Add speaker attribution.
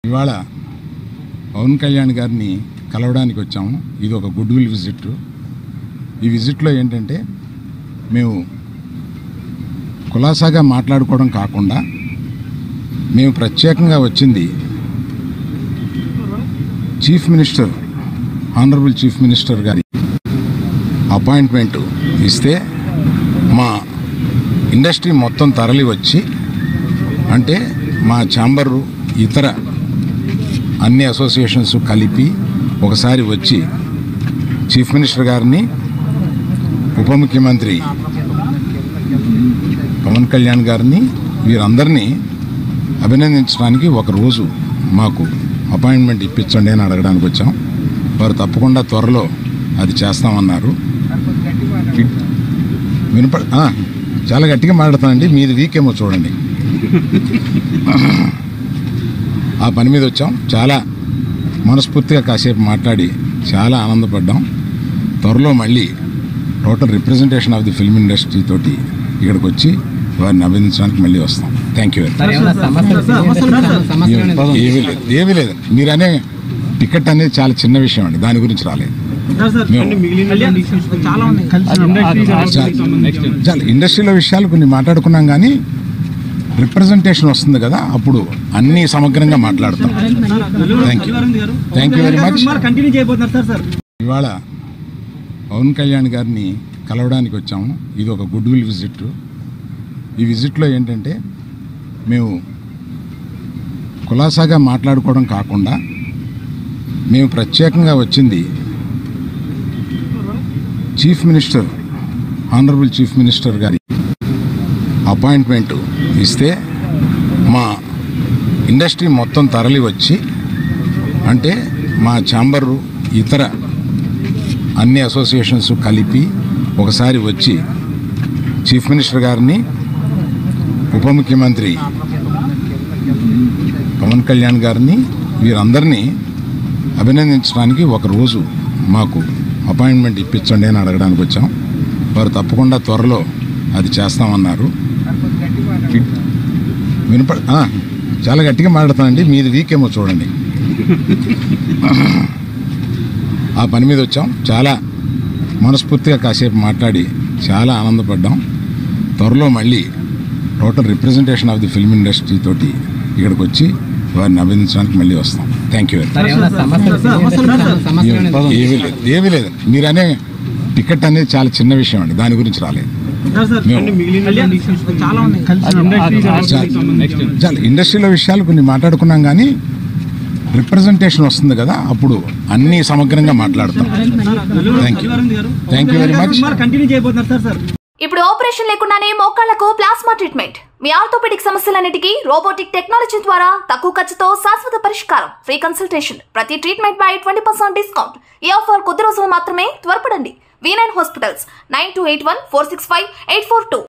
Speaker 1: ఇవాళ పవన్ కళ్యాణ్ గారిని కలవడానికి వచ్చాము. ఇది ఒక గుడ్ విల్ విజిట్. ఈ విజిట్లో ఏంటంటే మేము కులాసాగా మాట్లాడుకోవడం కాకుండా మేము ప్రత్యేకంగా వచ్చింది chief minister, honourable chief minister గారి అపాయింట్మెంట్ ఇస్తే మా ఇండస్ట్రీ మొత్తం తరలి వచ్చి, అంటే మా ఛాంబరు ఇతర అన్ని అసోసియేషన్స్ కలిపి ఒకసారి వచ్చి చీఫ్ మినిస్టర్ గారిని, ఉప ముఖ్యమంత్రి పవన్ కళ్యాణ్ గారిని, వీరందరినీ అభినందించడానికి ఒకరోజు మాకు అపాయింట్మెంట్ ఇప్పించండి అని అడగడానికి వచ్చాం. వారు తప్పకుండా త్వరలో అది చేస్తామన్నారు. చాలా గట్టిగా మాట్లాడతానండి, మీది వీకేమో చూడండి. ఆ పని మీద వచ్చాం. చాలా మనస్ఫూర్తిగా కాసేపు మాట్లాడి చాలా ఆనందపడ్డాం. త్వరలో మళ్ళీ total representation of the film industry తోటి ఇక్కడికి వచ్చి వారిని అభినందించడానికి మళ్ళీ వస్తాం. Thank you. ఏమీ లేదు. మీరు అనే టికెట్ అనేది చాలా చిన్న విషయం అండి, దాని గురించి రాలేదు. చాలా ఇండస్ట్రీలో విషయాలు కొన్ని మాట్లాడుకున్నాం, కానీ రిప్రజెంటేషన్ వస్తుంది కదా, అప్పుడు అన్ని సమగ్రంగా మాట్లాడతాం. Thank you very much. ఇవాళ పవన్ కళ్యాణ్ గారిని కలవడానికి వచ్చాము. ఇది ఒక గుడ్ విల్ విజిట్. ఈ విజిట్లో ఏంటంటే మేము కులాసాగా మాట్లాడుకోవడం కాకుండా మేము ప్రత్యేకంగా వచ్చింది chief minister, honourable chief minister గారి అపాయింట్మెంట్ ఇస్తే మా ఇండస్ట్రీ మొత్తం తరలి వచ్చి, అంటే మా ఛాంబరు ఇతర అన్ని అసోసియేషన్స్ కలిపి ఒకసారి వచ్చి చీఫ్ మినిస్టర్ గారిని, ఉప ముఖ్యమంత్రి పవన్ కళ్యాణ్ గారిని, వీరందరినీ అభినందించడానికి ఒకరోజు మాకు అపాయింట్మెంట్ ఇప్పించండి అని అడగడానికి వచ్చాం. వారు తప్పకుండా త్వరలో అది చేస్తామన్నారు. చాలా గట్టిగా మాట్లాడతానండి, మీది వీకేమో చూడండి. ఆ పని మీద వచ్చాం. చాలా మనస్ఫూర్తిగా కాసేపు మాట్లాడి చాలా ఆనందపడ్డాం. త్వరలో మళ్ళీ total representation of the film industry తోటి ఇక్కడికి వచ్చి వారిని అభినందించడానికి మళ్ళీ వస్తాం. Thank you. ఏమీ లేదు. మీరు అనే టికెట్ అనేది చాలా చిన్న విషయం అండి, దాని గురించి రాలేదు. చాలా ఇండస్ట్రీలో విషయాలు కొన్ని మాట్లాడుకున్నాం, కానీ రిప్రజెంటేషన్ వస్తుంది కదా, అప్పుడు అన్ని సమగ్రంగా మాట్లాడతాం. Thank you very much.
Speaker 2: ఇప్పుడు ఆపరేషన్ లేకుండానే మోకాళ్లకు ప్లాస్మా ట్రీట్మెంట్. మీ ఆర్థోపెడిక్ సమస్యలన్నిటికీ రోబోటిక్ టెక్నాలజీ ద్వారా తక్కువ ఖర్చుతో శాశ్వత పరిష్కారం. Free consultation. ప్రతి ట్రీట్మెంట్ పై 20% డిస్కౌంట్. ఈ ఆఫర్ కొద్ది రోజులు మాత్రమే. త్వరపడండి. V9 hospitals 9281465842.